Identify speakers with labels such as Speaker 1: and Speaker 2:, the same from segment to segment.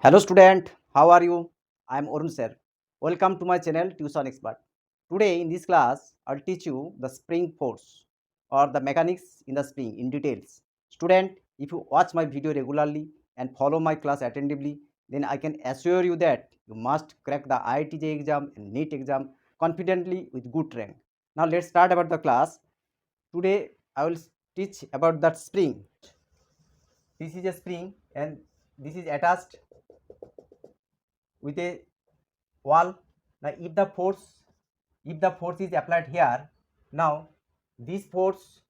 Speaker 1: Hello student, how are you? I am Arun sir. Welcome to my channel Tuition Expert. Today in this class, I'll teach you the spring force or the mechanics in the spring in details. Student, if you watch my video regularly and follow my class attentively, then I can assure you that you must crack the iitjee exam and Neet exam confidently with good rank. Now let's start about the class. Today I will teach about that spring. This is a spring and this is attached with a wall. Now if the force is applied here, now this force,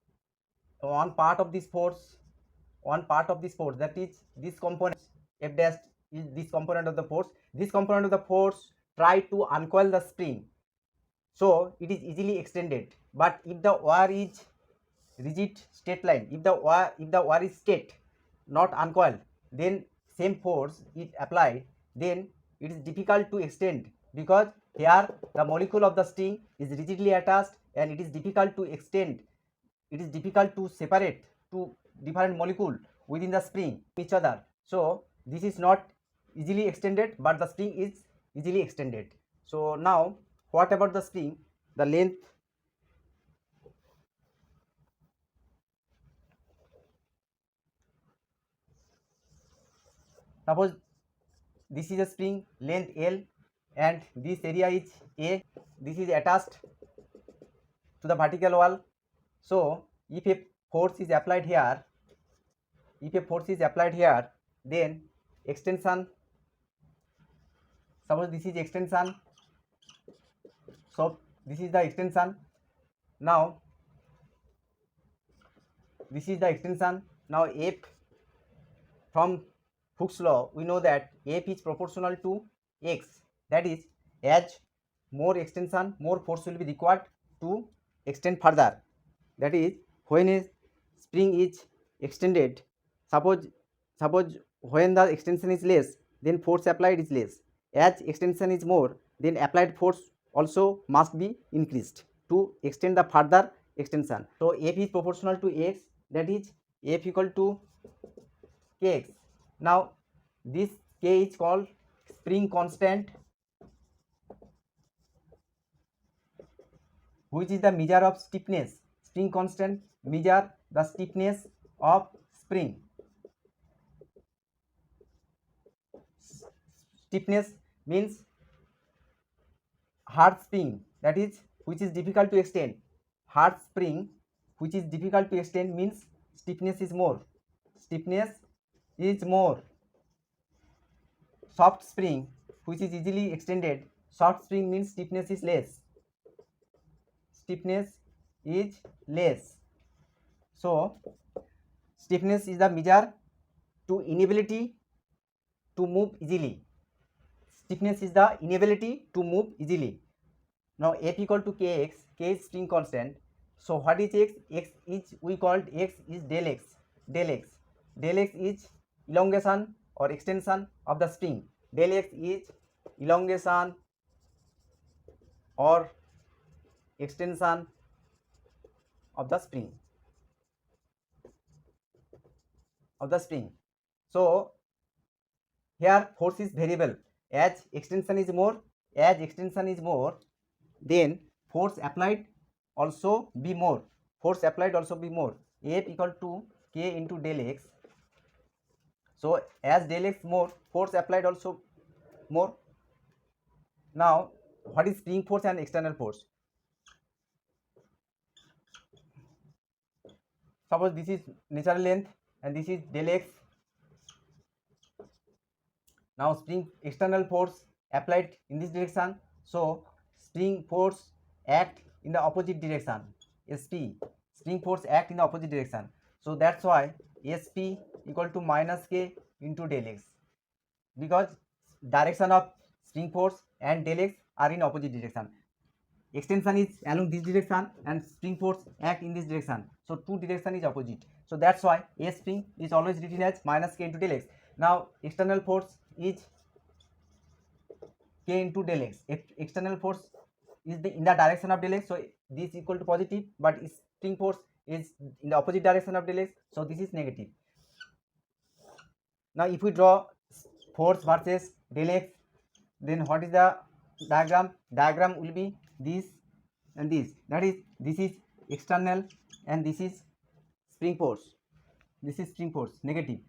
Speaker 1: one part of this force, that is this component f dash, is this component of the force. This component of the force try to uncoil the spring, so it is easily extended. But if the wire is rigid straight line, if the wire is straight, not uncoiled, then same force is applied, then it is difficult to extend, because here the molecule of the string is rigidly attached and it is difficult to extend. It is difficult to separate two different molecule within the spring each other. So this is not easily extended, but the spring is easily extended. So now what about the spring? The length. Suppose this is a spring length L and this area is A. This is attached to the vertical wall. So if a force is applied here, then extension, suppose this is extension, so this is the extension. Now this is the extension. Now F, from Hooke's law we know that F is proportional to X. That is, as more extension, more force will be required to extend further. That is, when a spring is extended, suppose when the extension is less, then force applied is less. As extension is more, then applied force also must be increased to extend the further extension. So F is proportional to X, that is F equal to Kx. Now this K is called spring constant, which is the measure of stiffness. Spring constant measure the stiffness of spring. Stiffness means hard spring, that is, which is difficult to extend. Hard spring which is difficult to extend means stiffness is more. Soft spring which is easily extended. Soft spring means stiffness is less. So stiffness is the measure to inability to move easily. Now F equal to Kx, K is spring constant. So what is X? X is, we called X is del X. Del X is elongation or extension of the spring. Del X is elongation or extension of the spring. So here force is variable. As extension is more, then force applied also be more. F equal to K into del X. So as del X more, force applied also more. Now what is spring force and external force? Suppose this is natural length and this is del X. Now spring external force applied in this direction, so spring force act in the opposite direction. Spring force act in the opposite direction. So that's why SP equal to minus K into del X, because direction of spring force and del X are in opposite direction. Extension is along this direction and spring force act in this direction, so two direction is opposite. So that's why S spring is always written as minus K into del X. Now external force is K into del X. If external force is in the direction of del X, so this is equal to positive, but spring force is in the opposite direction of del X, so this is negative. Now if we draw force versus del x. Then what is the diagram? Diagram will be this and this. That is, this is external and this is spring force. This is spring force, negative,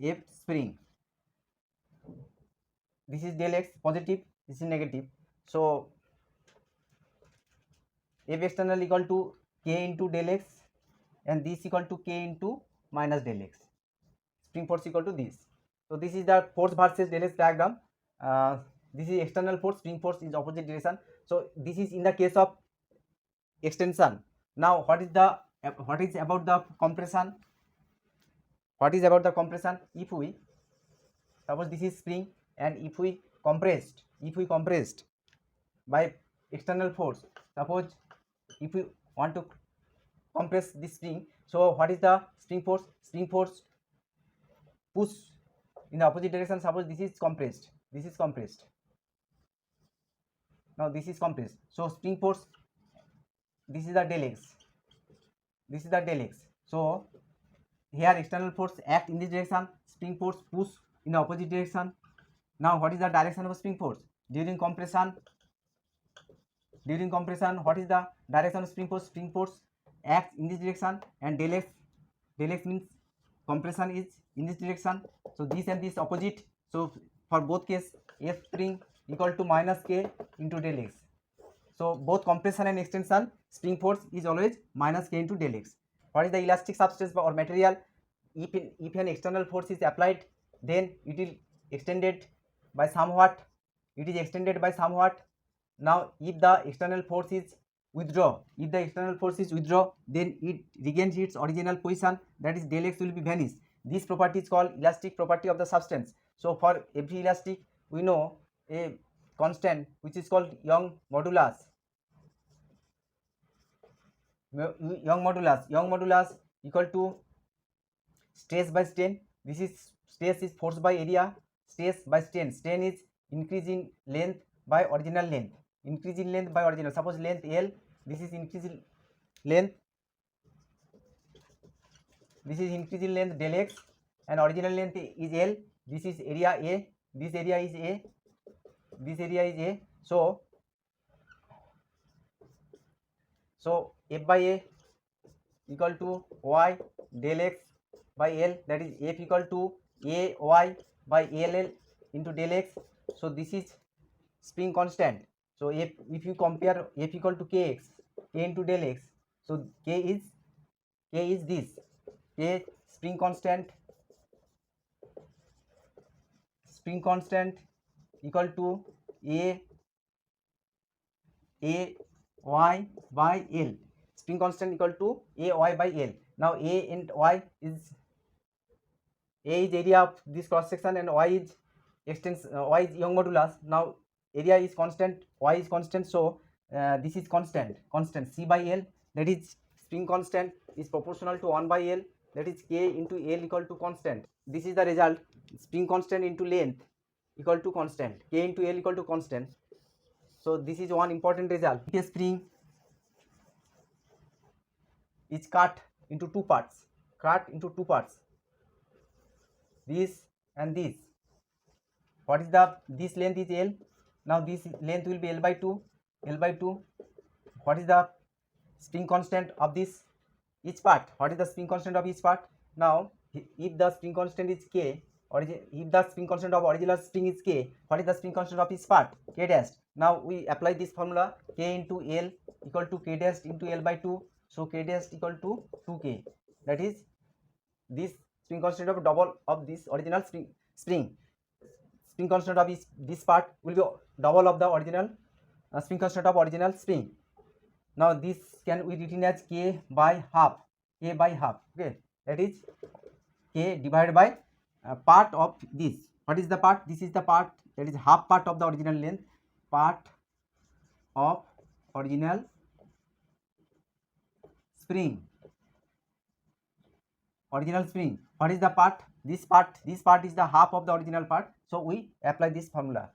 Speaker 1: F spring. This is del x, positive, this is negative. So F external equal to K into del x and this equal to K into minus del x. Spring force equal to this. So this is the force versus del x diagram. This is external force, spring force is opposite direction. So this is in the case of extension. Now what is about the compression? What is about the compression? If we suppose this is spring and if we compressed by external force, suppose if we want to compress this spring, so what is the spring force? Spring force push in the opposite direction. Suppose this is compressed, now this is compressed, so spring force, this is the del x, so here external force act in this direction, spring force push in the opposite direction. Now what is the direction of spring force during compression? What is the direction of spring force? Spring force acts in this direction and del x means compression is in this direction, so this and this opposite. So for both case, F spring equal to minus K into del x. So both compression and extension, spring force is always minus K into del x. What is the elastic substance or material? If an external force is applied, then it is extended by somewhat. Now if the external force is withdraw, then it regains its original position, that is del x will be vanished. This property is called elastic property of the substance. So for every elastic we know a constant which is called Young modulus. Young modulus equal to stress by strain. This is stress is force by area, stress by strain. Strain is increase in length by original length. Suppose length L, this is increase in length, del x, and original length is L. This is area A. This area is A. So F by A equal to y del x by L, that is F equal to A y by L into del x. So this is spring constant. So if you compare F equal to Kx, K into del x, so K is this, K spring constant equal to A y by L. Spring constant equal to A y by L. Now A and y is area of this cross section and y is y is Young modulus. Now area is constant, y is constant, so this is constant C by L, that is spring constant is proportional to 1 by L, that is K into L equal to constant. This is the result, spring constant into length equal to constant, K into L equal to constant. So this is one important result. A spring is cut into two parts, this and this. What is this length is L. Now this length will be L by 2. What is the spring constant of this each part? Now if the spring constant is K, if the spring constant of original spring is K, what is the spring constant of each part? K dash. Now we apply this formula, K into L equal to K dash into L by 2. So K dash equal to 2K. That is this spring constant of double of this original spring constant of this part will be double of the original spring constant of original spring. Now this can be written as K by half. Okay, that is K divided by part of this. What is the part? This is the part, that is half part of the original length, part of original spring. What is the part? This part is the half of the original part. So we apply this formula.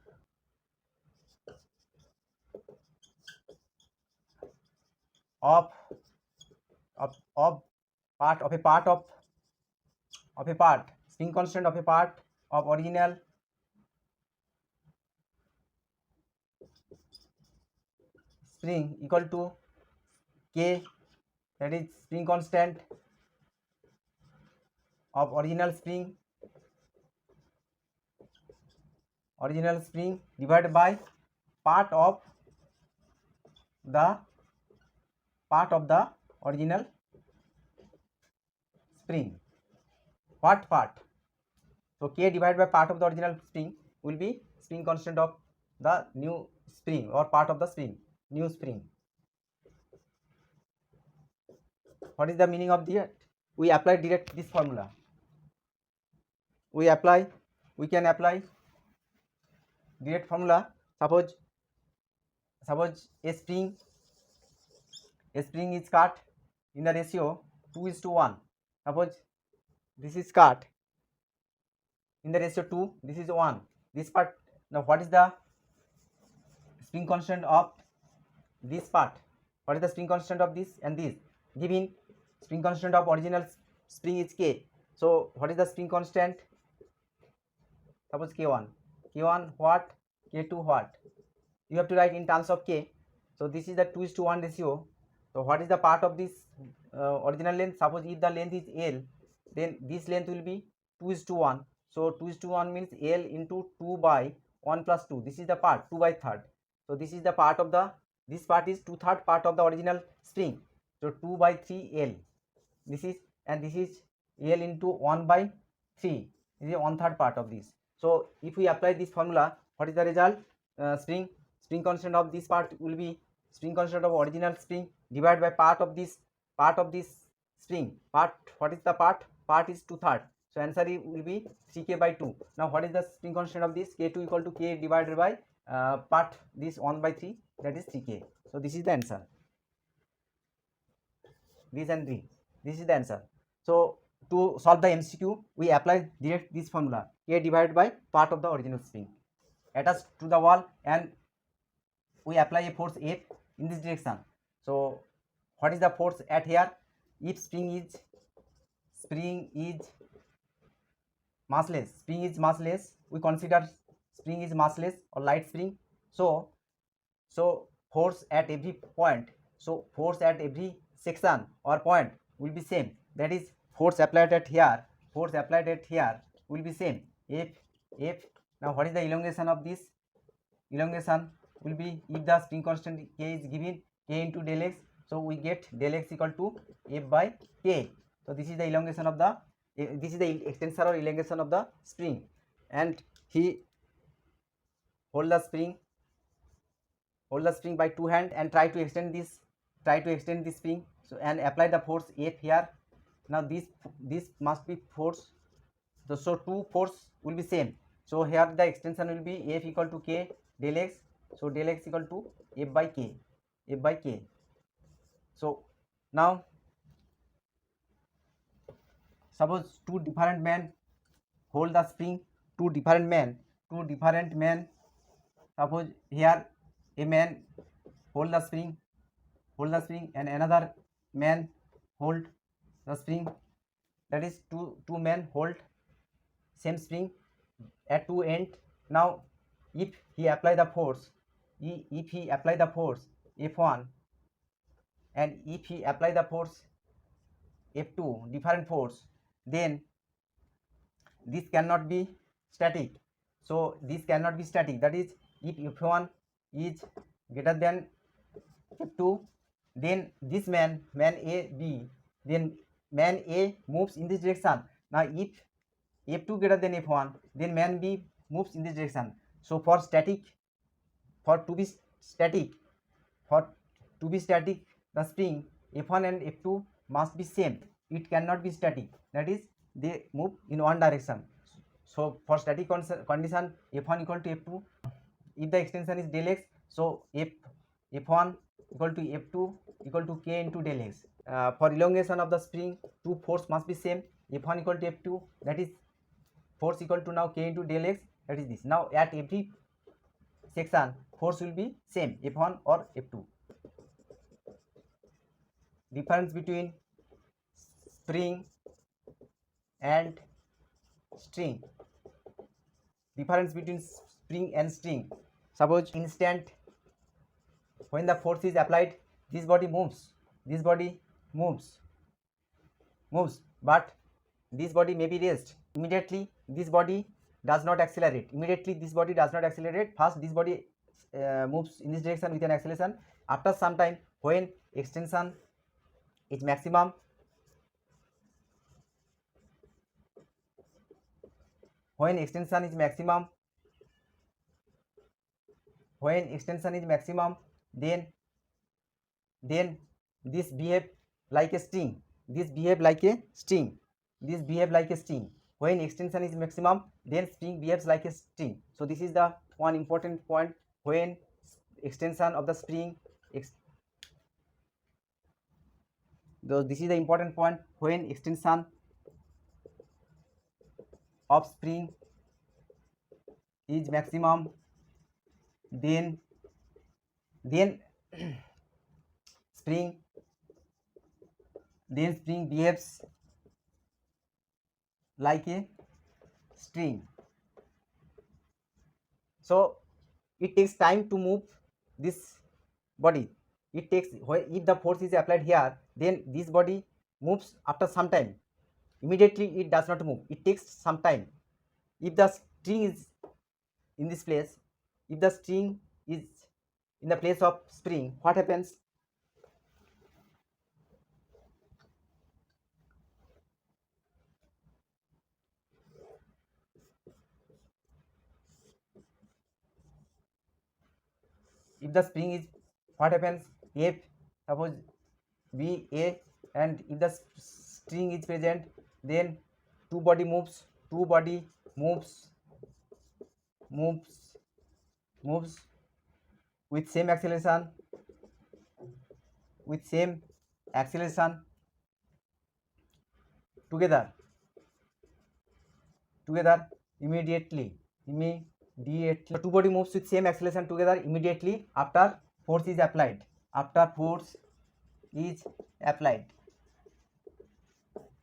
Speaker 1: Of part, spring constant of a part of original spring equal to K, that is spring constant of original spring divided by part of the original spring. What part? So K divided by part of the original spring will be spring constant of the new spring or part of the spring, new spring. What is the meaning of that? We apply direct this formula. We can apply direct formula. Suppose a spring is cut in the ratio 2:1. Suppose this is cut in the ratio 2, this is 1. This part, now what is the spring constant of this part? What is the spring constant of this and this? Given spring constant of original spring is K. So what is the spring constant? Suppose K1. K1 what? K2 what? You have to write in terms of K. So this is the 2:1 ratio. So what is the part of this original length? Suppose if the length is L, then this length will be 2:1. So 2:1 means L into 2 by 1 plus 2. This is the part 2 by 3rd. So this is the part of the, this part is 2/3 part of the original spring. So 2 by 3 L. This is, and this is L into 1 by 3. This is 1/3 part of this. So if we apply this formula, what is the result? Spring constant of this part will be spring constant of original spring divided by part of this spring. Part, what is the part? Part is 2/3. So answer will be 3K by 2. Now what is the spring constant of this? K2 equal to K divided by part this 1 by 3, that is 3K. So this is the answer. This and this is the answer. So to solve the MCQ, we apply direct this formula, K divided by part of the original spring attached to the wall, and we apply a force F in this direction. So what is the force at here? If spring is massless, we consider spring is massless or light spring. So force at every point, so force at every section or point will be same. That is force applied at here will be same. F. Now what is the elongation of this? Elongation will be, if the spring constant K is given, K into del x, so we get del x equal to F by K. So this is the elongation of the, this is the extension or elongation of the spring, and he hold the spring by two hands and try to extend this spring. So and apply the force F here. Now this must be force, so two force will be same. So here the extension will be F equal to K del x. So del x equal to F by K. So now suppose two different men hold the spring. Two different men. Suppose here a man hold the spring and another man hold the spring. That is two men hold same spring at two end. Now if he apply the force, F1, and if he apply the force F2, different force, then this cannot be static. So this cannot be static. That is, if F1 is greater than F2, then this man A, B, then man A moves in this direction. Now if F2 greater than F1, then man B moves in this direction. So for to be static, the spring F1 and F2 must be same. It cannot be static. That is, they move in one direction. So for static condition, F1 equal to F2. If the extension is del x, so F1 equal to F2 equal to K into del x. For elongation of the spring, two force must be same. F1 equal to F2, that is force equal to now K into del x, that is this. Now at every section, force will be same, F1 or F2. Difference between spring and string. difference between spring and string. Suppose instant, when the force is applied, this body moves, this body moves, but this body may be raised. Immediately this body does not accelerate. First this body moves in this direction with an acceleration. After some time, when extension is maximum, when extension is maximum, then this behave like a string, when extension is maximum, then spring behaves like a string. So this is the one important point. When extension of the spring this is the important point. When extension of spring is maximum, then spring behaves like a string. So it takes time to move this body. If the force is applied here, then this body moves after some time. Immediately it does not move, it takes some time. If the string is in this place, if the string is in the place of spring, what happens? If the spring is, what happens? If suppose B A, and if the string is present, then two body moves with same acceleration, together immediately. So two body moves with same acceleration together immediately after force is applied.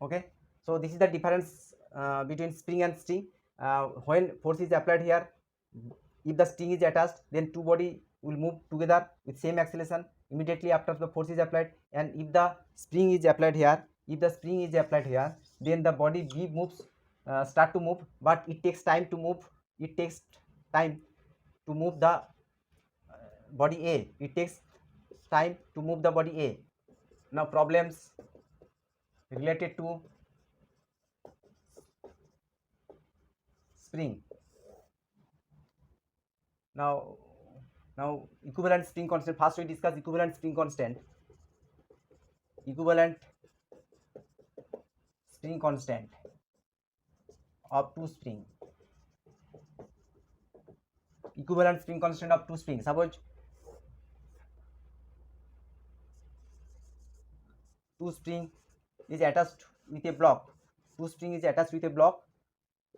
Speaker 1: Okay, so this is the difference between spring and string. When force is applied here, if the string is attached, then two body will move together with same acceleration immediately after the force is applied. And if the spring is applied here, then the body B moves, start to move, but it takes time to move. The body A. Now problems related to spring. Now equivalent spring constant. First we discuss equivalent spring constant. Of two spring. Equivalent spring constant of two springs. Suppose two spring is attached with a block.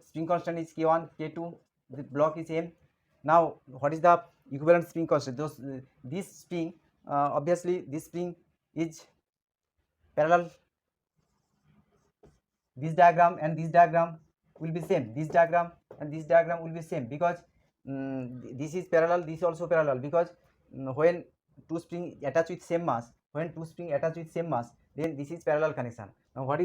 Speaker 1: Spring constant is K1, K2. The block is M. Now what is the equivalent spring constant? This spring, obviously this spring is parallel. This diagram and this diagram will be same. Because this is parallel, this is also parallel, because when two spring attach with same mass, then this is parallel connection. Now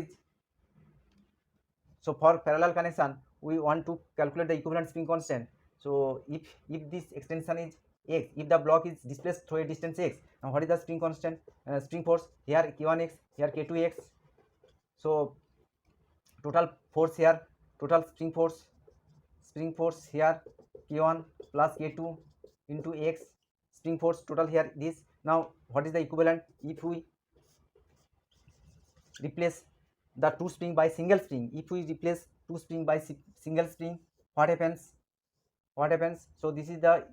Speaker 1: so for parallel connection, we want to calculate the equivalent spring constant. So if this extension is x, if the block is displaced through a distance x, now what is the spring constant? Spring force here K1x, here K2x. So total force here, total spring force here K1 plus K2 into x, spring force total here this. Now what is the equivalent? If we replace the two spring by single spring, what happens? So this is the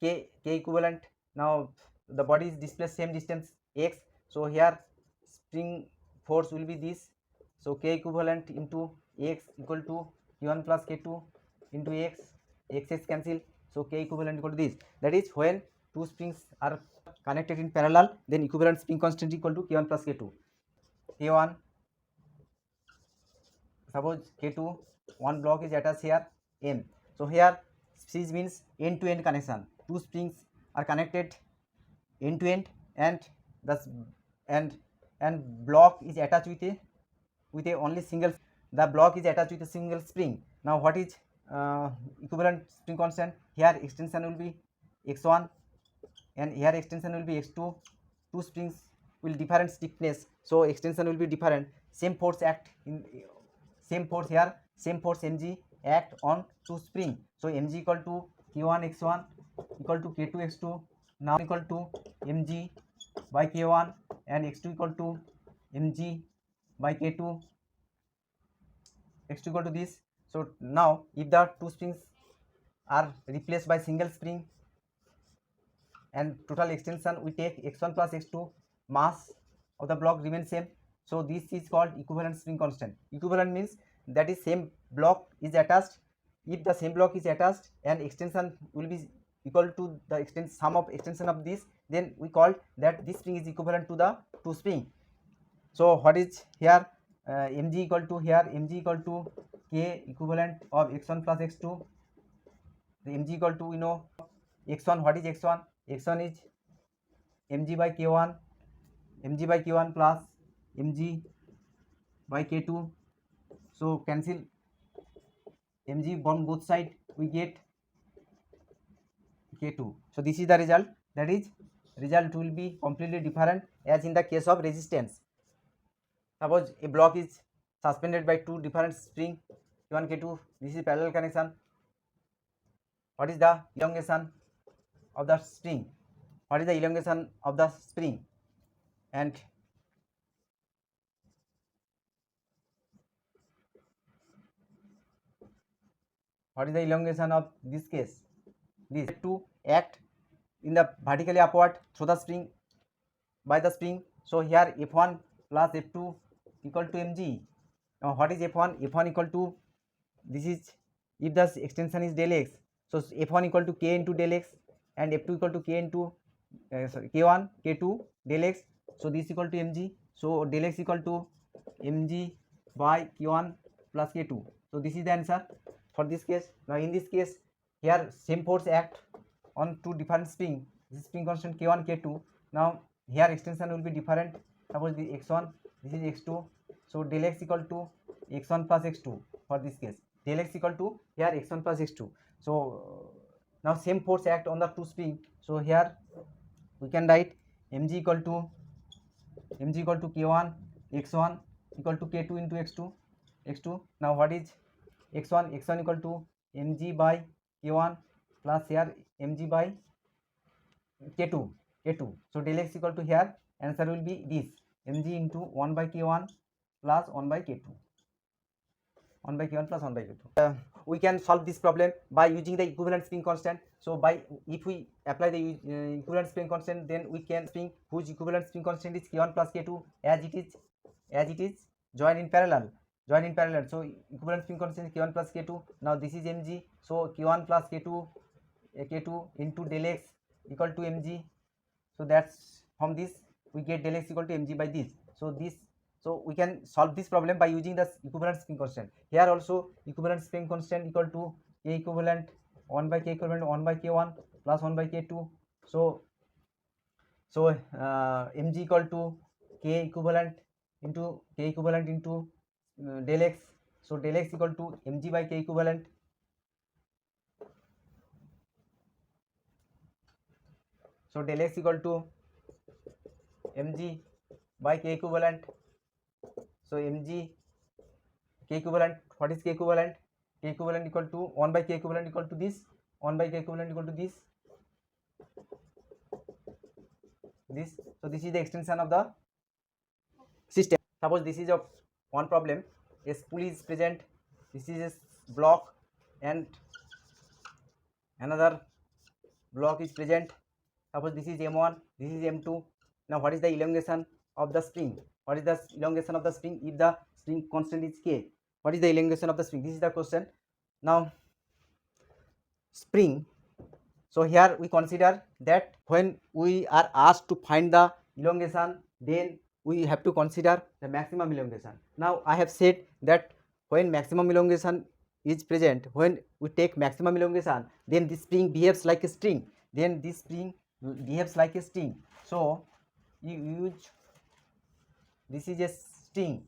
Speaker 1: K equivalent. Now the body is displaced same distance x, so here spring force will be this. So K equivalent into x equal to Q1 plus K2 into x cancel. So K equivalent equal to this. That is, when two springs are connected in parallel, then equivalent spring constant equal to K1 plus K2. K1, suppose K2, one block is attached here M. So here siege means end to end connection. Two springs are connected end to end, and thus and block is attached with a only single, the block is attached with a single spring. Now what is equivalent spring constant? Here extension will be x1 and here extension will be x2. Two springs will different stiffness, so extension will be different. Same force act in same force here, same force mg act on two spring. So mg equal to k1 x1 equal to k2 x2, now equal to mg by k1 and x2 equal to mg by k2, x2 equal to this. So now if the two springs are replaced by single spring and total extension we take x1 plus x2, mass of the block remains same. So this is called equivalent spring constant. Equivalent means that is same block is attached. If the same block is attached and extension will be equal to the sum of extension of this, then we call that this spring is equivalent to the two spring. So what is here mg equal to, here mg equal to k equivalent of x1 plus x2. The mg equal to, we know x1, what is x1? x1 is mg by k1, mg by k1 plus mg by k2. So cancel mg on both side, we get k2. So this is the result, that is result will be completely different as in the case of resistance. Suppose a block is suspended by two different spring k1 k2, this is parallel connection. What is the elongation of the spring? What is the elongation of the spring? And what is the elongation of this case? This to act in the vertically upward through the spring by the spring. So here f1 plus f2 equal to mg. Now what is f1? f1 equal to, this is if the extension is del x, so f1 equal to k into del x and f2 equal to k into k1 k2 del x. So this equal to mg. So del x equal to mg by k1 plus k2. So this is the answer for this case. Now in this case, here same force act on two different spring. This is spring constant k1 k2. Now here extension will be different. Suppose the x1, this is x2. So del x equal to x1 plus x2 for this case. Del x equal to here x1 plus x2. So now same force act on the two spring. So here we can write mg equal to k1 x1 equal to k2 into x2. Now what is x1? x1 equal to mg by k1 plus here mg by k2. So del x equal to, here answer will be this mg into 1 by k1 plus 1 by k2. 1 by k1 plus 1 by k2. We can solve this problem by using the equivalent spring constant. So if we apply the equivalent spring constant, then we can spring whose equivalent spring constant is k1 plus k2 as it is joined in parallel. So equivalent spring constant is k1 plus k2. Now this is mg. So k1 plus k2 into del x equal to mg. So that's from this we get del x equal to mg by this. So we can solve this problem by using the equivalent spring constant. Here also equivalent spring constant equal to k equivalent 1 by k equivalent 1 by k1 plus 1 by k2. So mg equal to k equivalent into del x. So del x equal to mg by k equivalent. So del x equal to mg by k equivalent. So mg k equivalent, what is k equivalent? K equivalent equal to 1 by k equivalent equal to this, 1 by k equivalent equal to this. So this is the extension of the system. Suppose this is a one problem, a spool is present, this is a block and another block is present. Suppose this is m1, this is m2. Now what is the elongation of the spring? What is the elongation of the spring if the spring constant is k? What is the elongation of the spring? This is the question. Now spring, so here we consider that when we are asked to find the elongation, then we have to consider the maximum elongation. Now I have said that when maximum elongation is present, when we take maximum elongation, then this spring behaves like a string. Then this spring behaves like a string. So you use, this is a string.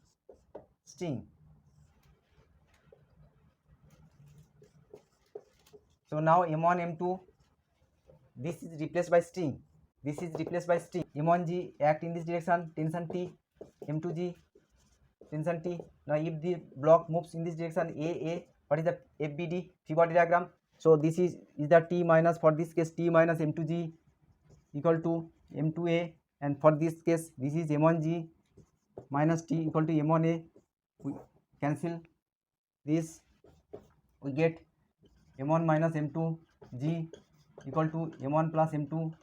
Speaker 1: So now M1 M2, this is replaced by string. M1G act in this direction, tension T. M2G tension T. Now if the block moves in this direction A, what is the FBD, free body diagram? So this is the T minus, for this case T minus M2G equal to M2A, and for this case this is M1G minus T equal to M1A. We cancel this, we get M1 minus M2G equal to M1 plus M2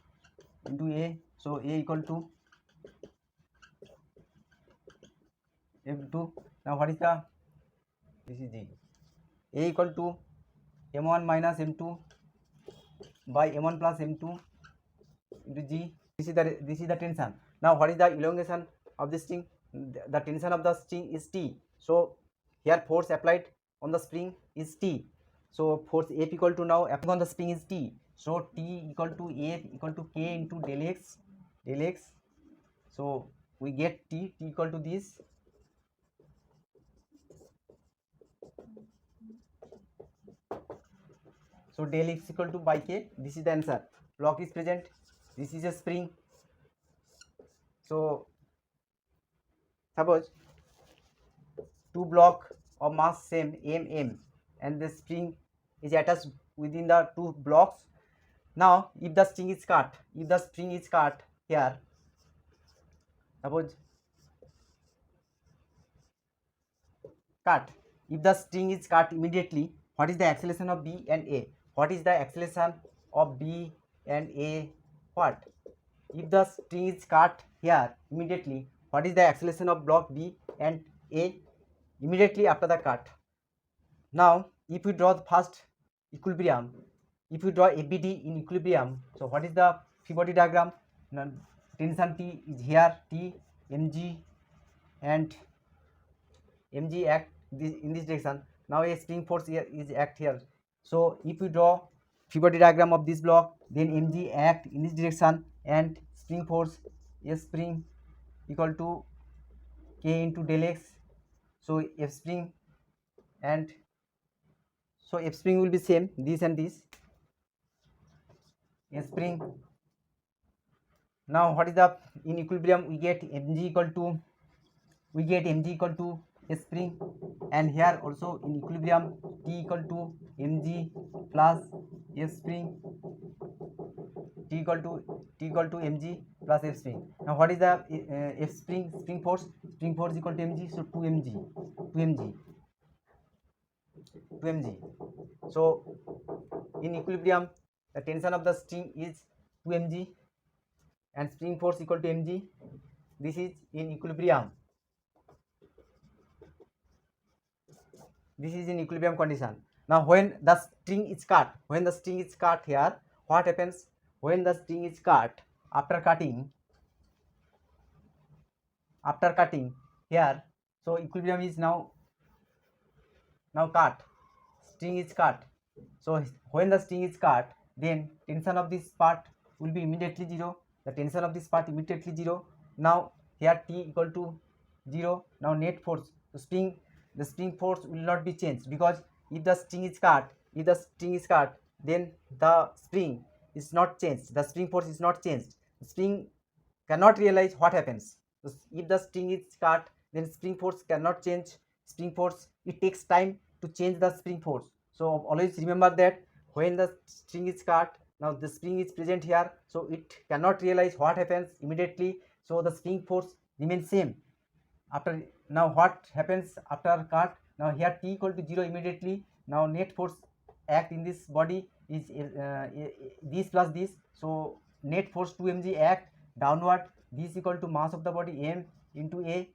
Speaker 1: into A. So A equal to M2. Now what is the, this is G. A equal to M1 minus M2 by M1 plus M2 into G. This is the tension. Now what is the elongation of this string? The tension of the string is T. So here force applied on the spring is T. So force F equal to, now applying on the spring is T. So T equal to F equal to K into del X. So we get T equal to this. So del X equal to by K. This is the answer. Block is present. This is a spring. So suppose two block of mass same M, and the spring is attached within the two blocks. Now if the string is cut, here, suppose cut, if the string is cut immediately, what is the acceleration of B and A? What is the acceleration of B and A? What? If the string is cut here immediately, what is the acceleration of block B and A immediately after the cut? Now if we draw the first equilibrium, if we draw ABD in equilibrium, so what is the free body diagram? Now, tension T is here, T, mg, and mg act in this direction. Now a spring force here is act here. So if we draw free body diagram of this block, then mg act in this direction, and spring force, a spring equal to K into del X. So F spring, and so F spring will be same, this and this, F spring. Now what is the, in equilibrium we get mg equal to a spring, and here also in equilibrium T equal to mg plus F spring, T equal to mg plus F spring. Now what is the F spring force? Spring force equal to mg, so 2mg. So in equilibrium the tension of the string is 2mg and spring force equal to mg. This is in equilibrium. This is in equilibrium condition. Now when the string is cut, here, what happens? When the string is cut, after cutting here, so equilibrium is now cut, string is cut. So when the string is cut, then tension of this part will be immediately 0. Now here T equal to 0. Now net force, the spring force will not be changed, because if the string is cut, then the spring is not changed, the spring force is not changed. The spring cannot realize what happens. If the string is cut, then spring force cannot change. It takes time to change the spring force. So always remember that when the string is cut, now the spring is present here, so it cannot realize what happens immediately. So the spring force remains same. Now what happens after cut? Now here T equal to 0 immediately. Now net force act in this body is this plus this. So net force 2mg act downward. This equal to mass of the body m into A.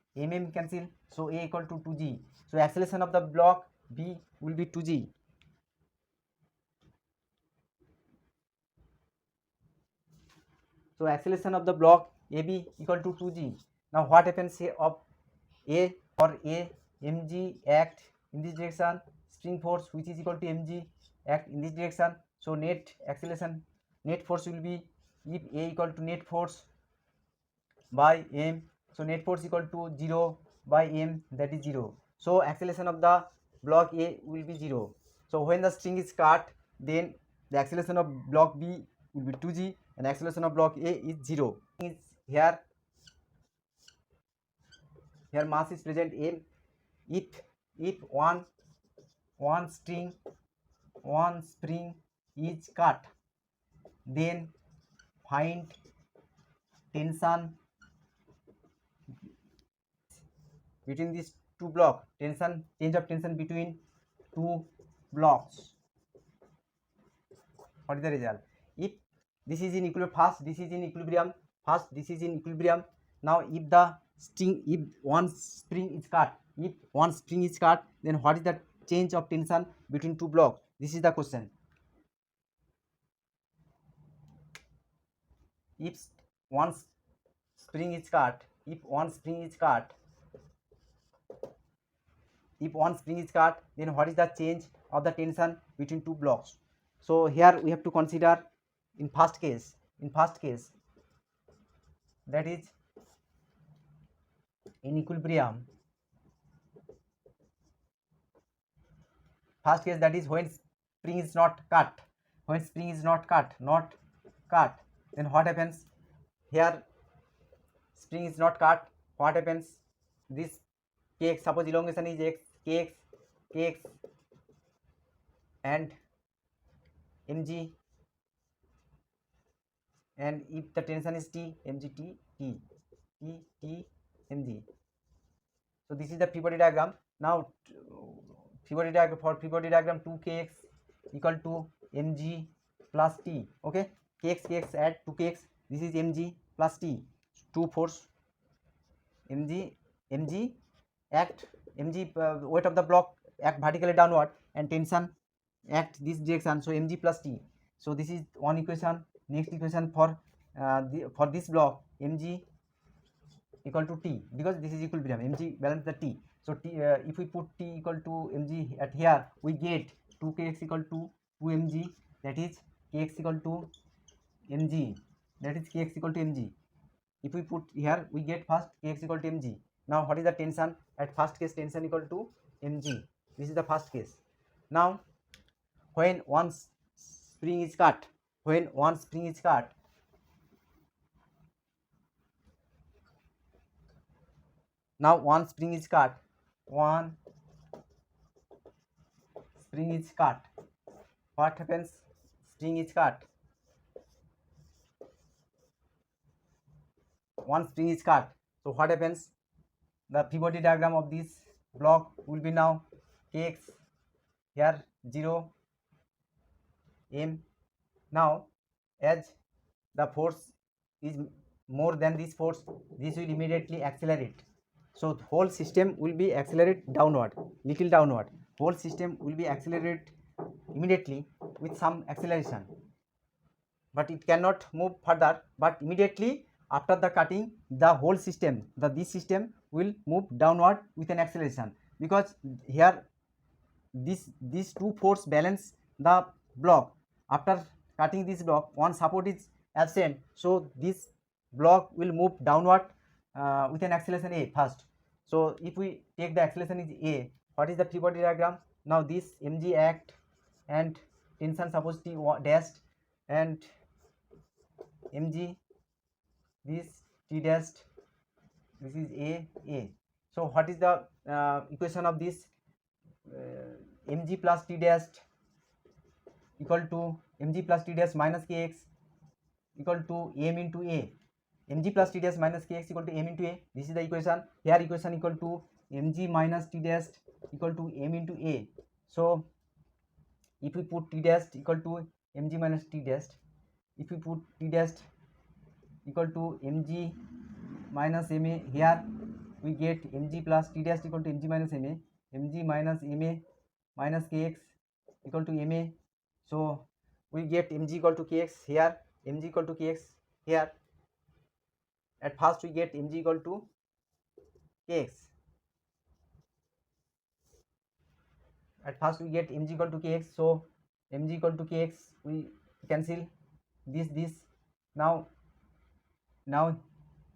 Speaker 1: Cancel. So A equal to 2g. So acceleration of the block B will be 2g. So acceleration of the block AB equal to 2g. Now what happens here of A, for A, mg act in this direction, spring force which is equal to mg act in this direction. So net acceleration, net force will be, if A equal to net force by m, so net force equal to 0 by m, that is 0. So acceleration of the block A will be 0. So when the string is cut, then the acceleration of block B will be 2g and acceleration of block A is 0. Is here mass is present m. If one spring is cut, then find tension between these two blocks, change of tension between two blocks. What is the result? If this is in equilibrium, first this is in equilibrium, now if one spring is cut, then what is the change of tension between two blocks? This is the question. If one spring is cut, then what is the change of the tension between two blocks? So here we have to consider in first case, that is in equilibrium. First case, that is when spring is not cut, then what happens? Here spring is not cut, what happens? This kx, suppose elongation is x, kx and mg, and if the tension is t, mg t mg. So this is the free body diagram. Now free body diagram 2kx equal to mg plus t. Okay, kx add 2kx, this is mg plus t. 2 force mg act, weight of the block act vertically downward and tension act this direction, so mg plus t. So this is one equation. Next equation for this block, mg equal to t, because this is equilibrium, mg balance the t. So t, if we put t equal to mg at here, we get 2kx equal to 2mg, that is kx equal to mg, If we put here, we get first kx equal to mg. Now what is the tension? At first case, tension equal to mg. This is the first case. Now when one spring is cut, what happens? One spring is cut, so what happens? The free body diagram of this block will be now kx here 0 m. Now as the force is more than this force, this will immediately accelerate. So the whole system will be accelerate downward, little downward. Whole system will be accelerate immediately with some acceleration, but it cannot move further. But immediately after the cutting, the whole system, this system will move downward with an acceleration, because here these two force balance the block. After cutting this block, one support is absent, so this block will move downward with an acceleration a first. So if we take the acceleration is a, what is the free body diagram? Now this mg act and tension suppose t dashed and mg, this t dashed, this is a. So what is the equation of this? Mg plus t dashed equal to mg plus t dash minus kx equal to m into a. Mg plus t dash minus kx equal to m into a. This is the equation. Here equation equal to mg minus t dash equal to m into a. So if we put t dash equal to mg minus t dash, if we put t dash equal to mg minus ma, here we get mg plus t dash equal to mg minus ma, mg minus ma minus kx equal to ma. So we get mg equal to kx here, mg equal to kx here. At first we get mg equal to kx. at first we get mg equal to kx, so mg equal to kx, we cancel this. Now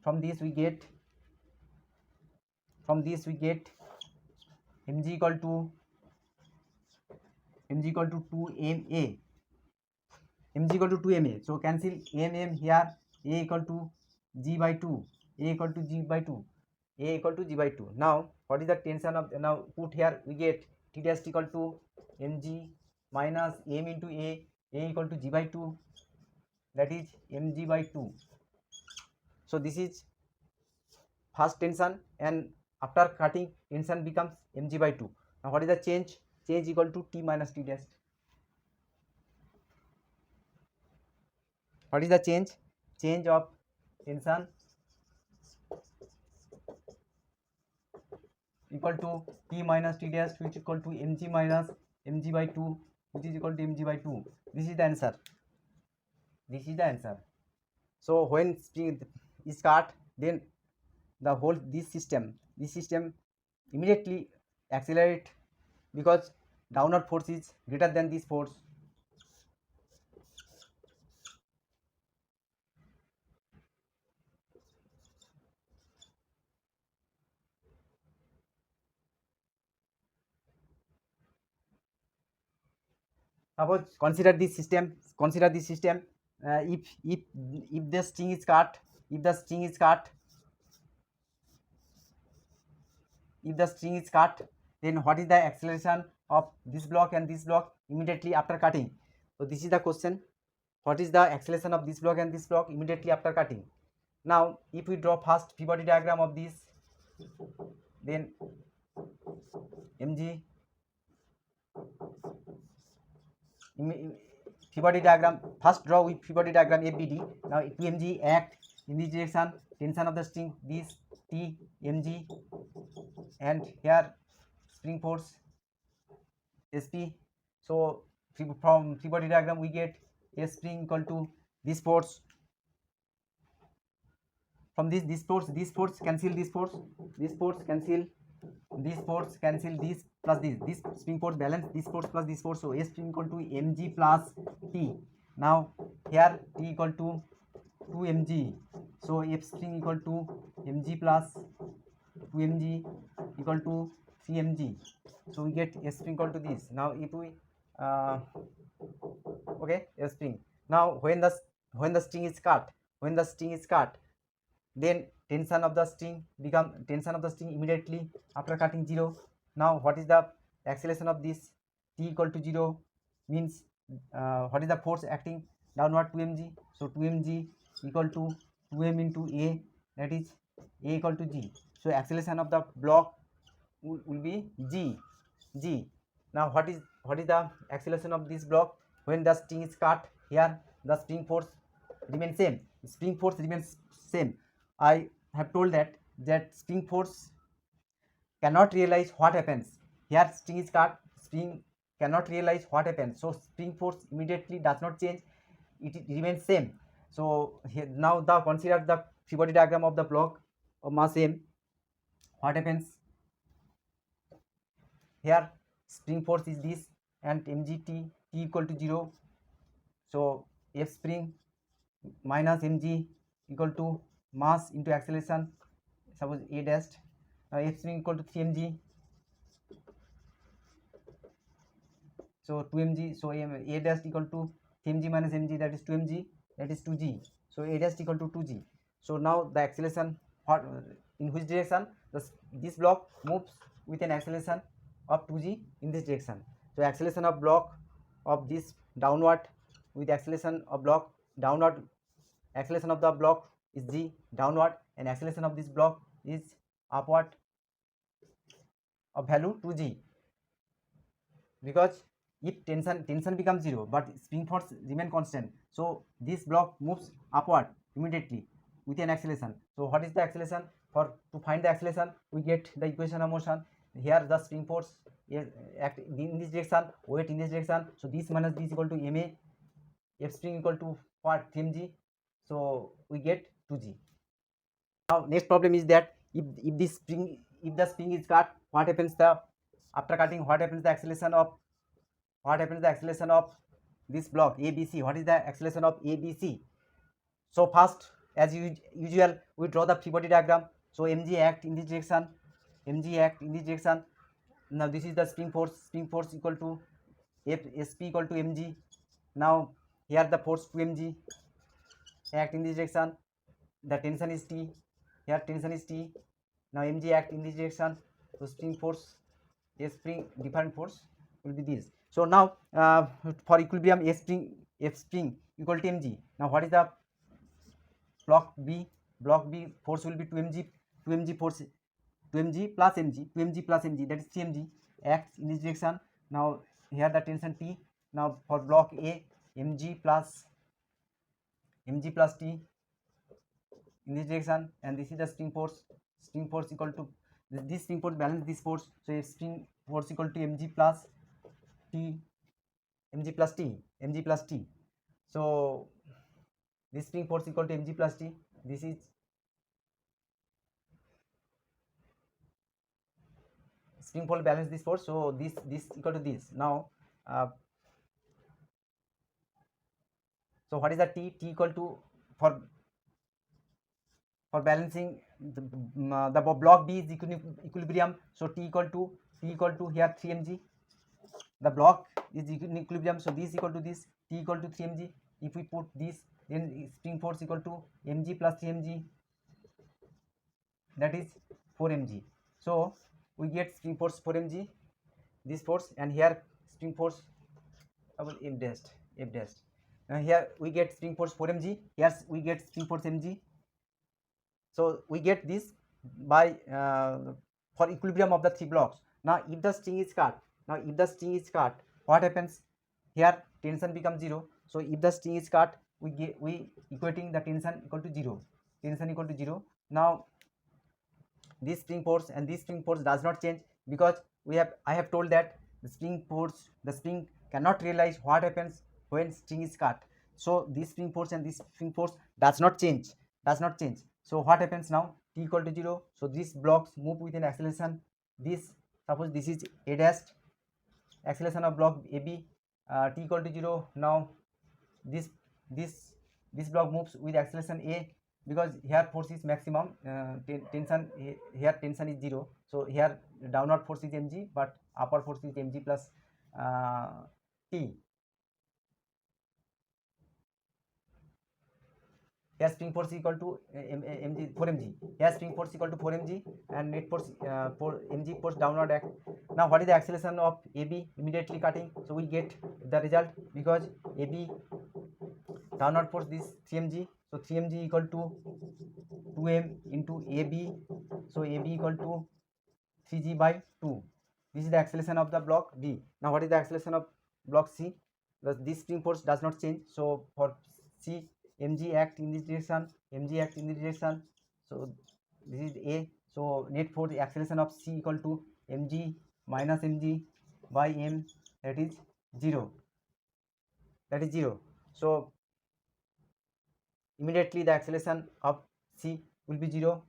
Speaker 1: from this we get mg equal to 2ma, mg equal to 2ma, so cancel here, a equal to g by 2, a equal to g by 2, a equal to g by 2. Now what is the tension of, now put here, we get t dash equal to mg minus m into a equal to g by 2, that is mg by 2. So this is first tension, and after cutting tension becomes mg by 2. Now what is the change equal to t minus t dash. What is the change of tension equal to t minus t dash, which equal to mg minus mg by 2, which is equal to mg by 2. This is the answer. So when spring is cut, then the whole this system immediately accelerate, because downward force is greater than this force. Suppose consider this system, if the string is cut, then what is the acceleration of this block and this block immediately after cutting? So this is the question, what is the acceleration of this block and this block immediately after cutting? Now if we draw first free body diagram of this, then mg free body diagram, first draw with free body diagram FBD. Now mg act in this direction, tension of the string this T mg, and here spring force SP. So from free body diagram we get S spring equal to this force. From this force cancel this force cancel this plus this spring force balance this force plus this force. So S spring equal to mg plus T. Now here T equal to 2 mg, so F spring equal to mg plus 2 mg equal to 3 mg. So we get S spring equal to this. Now if we okay, S spring. Now when the string is cut, then tension of the string immediately after cutting 0. Now what is the acceleration of this? T equal to 0 means what is the force acting downward? 2 mg. So 2 mg equal to 2m into a, that is a equal to g. So acceleration of the block will be g. Now what is the acceleration of this block when the string is cut? Here the spring force remains same. I have told that spring force cannot realize what happens. Here string is cut, spring cannot realize what happens. So spring force immediately does not change, it remains same. So here now consider the free body diagram of the block of mass m. What happens? Here spring force is this, and mg t equal to 0. So F spring minus mg equal to mass into acceleration, suppose a dash. Now F spring equal to 3 mg, so 2 mg. So a dash equal to 3 mg minus mg, that is 2 mg, that is 2g. So a dash equal to 2g. So now the acceleration, in which direction? This block moves with an acceleration of 2g in this direction. So acceleration of block of this downward with acceleration of block downward, acceleration of the block is g downward, and acceleration of this block is upward of value 2g, because if tension becomes 0 but spring force remain constant, so this block moves upward immediately with an acceleration. So what is the acceleration? To find the acceleration, we get the equation of motion. Here the spring force is act in this direction, weight in this direction, so this minus this equal to ma, F spring equal to what? 3 mg. So we get 2g. Now next problem is that if the spring is cut, what happens? The After cutting, what happens the acceleration of this block ABC? What is the acceleration of ABC? So first, as usual, we draw the free body diagram. So mg act in this direction, now this is the spring force equal to sp equal to mg. Now here the force 2mg act in this direction, the tension is T, here tension is T. Now mg act in this direction, so spring force, a spring different force will be this. So now for equilibrium f spring equal to mg. Now what is the block B? Block B force will be 2mg force, 2mg plus mg, that is 3mg acts in this direction. Now here the tension T. Now for block A, mg plus T in this direction, and this is the spring force equal to this spring force balance this force. So spring force equal to mg plus T. So this spring force equal to mg plus T. This is spring force balance this force. So this equal to this. Now so what is the T? T equal to, for balancing the block B is equilibrium. So T equal to here 3mg. The block is in equilibrium, so this equal to this, T equal to 3mg. If we put this, then spring force equal to mg plus 3mg, that is 4mg. So we get spring force 4mg, this force, and here spring force f dash. Here we get spring force 4mg, here we get spring force mg. So we get this by for equilibrium of the three blocks. Now if the string is cut, what happens? Here tension becomes 0. So if the string is cut, we equating the tension equal to 0. Now this spring force and this spring force does not change, because I have told that the spring cannot realize what happens when string is cut. So this spring force and this spring force does not change. So what happens now? T equal to 0. So these blocks move with an acceleration. Suppose this is a dash, acceleration of block AB, T equal to 0. Now this block moves with acceleration A, because here force is maximum, tension here tension is 0. So here downward force is mg, but upward force is mg plus T. Here spring force equal to mg 4mg. Here spring force equal to 4mg, and net force for mg force downward act. Now what is the acceleration of AB? Immediately cutting, so we get the result, because AB downward force this 3mg. So 3mg equal to 2m into AB. So AB equal to 3g by 2. This is the acceleration of the block B. Now what is the acceleration of block C? This spring force does not change. So for C, mg act in this direction, so this is A. So net force, acceleration of C equal to mg minus mg by m, that is 0. So immediately the acceleration of C will be 0.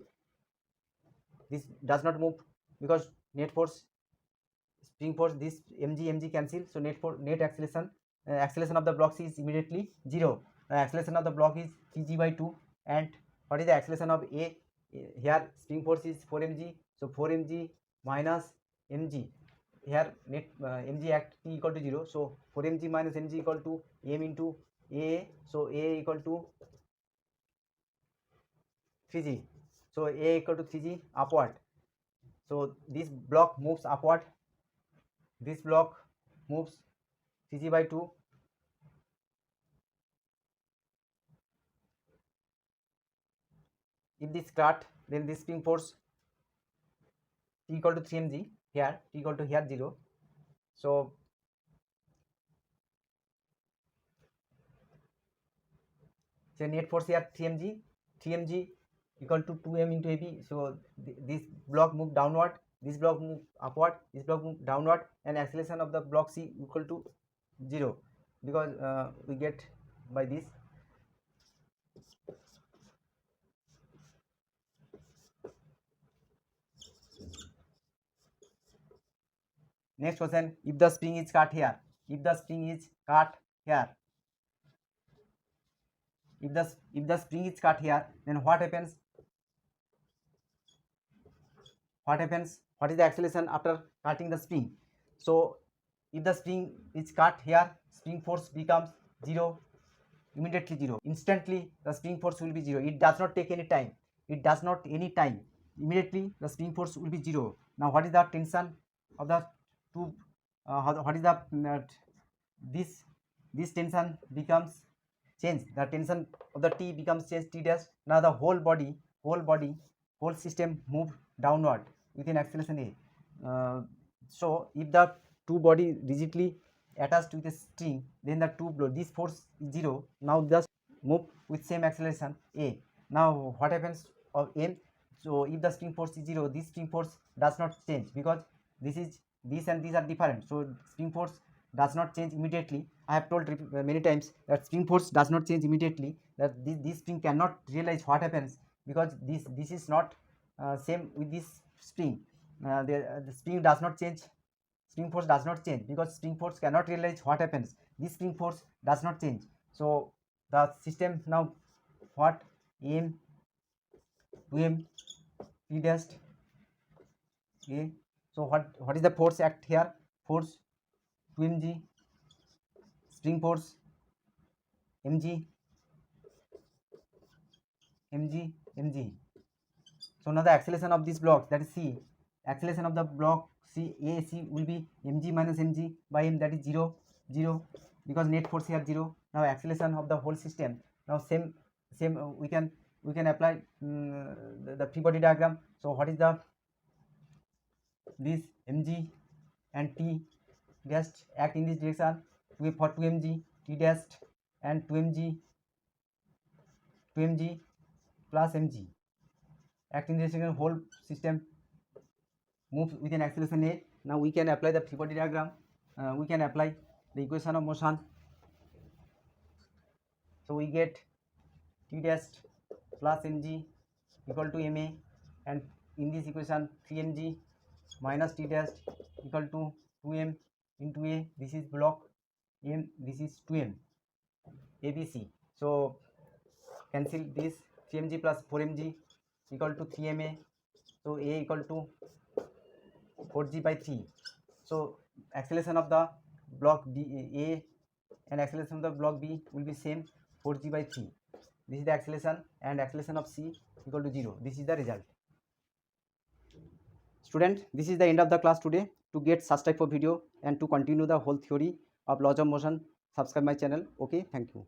Speaker 1: This does not move, because net force, spring force, this mg cancel. So net acceleration of the block C is immediately 0. Acceleration of the block is 3g by 2. And what is the acceleration of A? Here spring force is 4mg. So 4mg minus mg. Here net mg act T equal to 0. So 4mg minus mg equal to m into A. So A equal to 3g. So A equal to 3g upward. So this block moves upward. This block moves 3g by 2. If this cut, then this spring force T equal to 3mg, here T equal to here 0. So net force here 3mg equal to 2m into AB. So this block move downward, this block move upward, this block move downward, and acceleration of the block C equal to 0, because we get by this. Next question, if the spring is cut here, if the spring is cut here, if the spring is cut here, then what happens? What happens? What is the acceleration after cutting the spring? So if the spring is cut here, spring force becomes 0, immediately 0. Instantly the spring force will be 0. It does not take any time. It does not any time. Immediately the spring force will be 0. Now what is the tension of the tube? What is the this tension becomes changed. The tension of the T becomes changed, T dash. Now the whole system move downward with an acceleration A. So if the two body rigidly attached with a string, then the two blow, this force is 0. Now just move with same acceleration A. Now what happens of M? So if the spring force is 0, this spring force does not change, because this and these are different. So spring force does not change immediately. I have told many times that spring force does not change immediately, that this spring cannot realize what happens, because this is not same with this spring. The spring does not change, spring force does not change, because spring force cannot realize what happens. This spring force does not change. So the system now what? M 2M P dash A. So what is the force act here? Force 2mg, spring force mg. So now the acceleration of this block, that is C, acceleration of the block C will be mg minus mg by m, that is 0, because net force here 0. Now acceleration of the whole system, now same we can apply the free body diagram. So what is the this mg and T dash act in this direction, for 2mg T dash and 2mg plus mg act in this direction, whole system moves with an acceleration A. Now we can apply the free body diagram. We can apply the equation of motion. So we get T dash plus mg equal to ma, and in this equation 3mg minus T dash equal to 2m into A. This is block M, this is 2m ABC. So cancel this, 3mg plus 4mg equal to 3ma. So A equal to 4g by 3. So acceleration of the block B A and acceleration of the block B will be same, 4g by 3. This is the acceleration, and acceleration of C equal to 0. This is the result. Student, this is the end of the class today. To get such type of video and to continue the whole theory of laws of motion, subscribe my channel. Okay, thank you.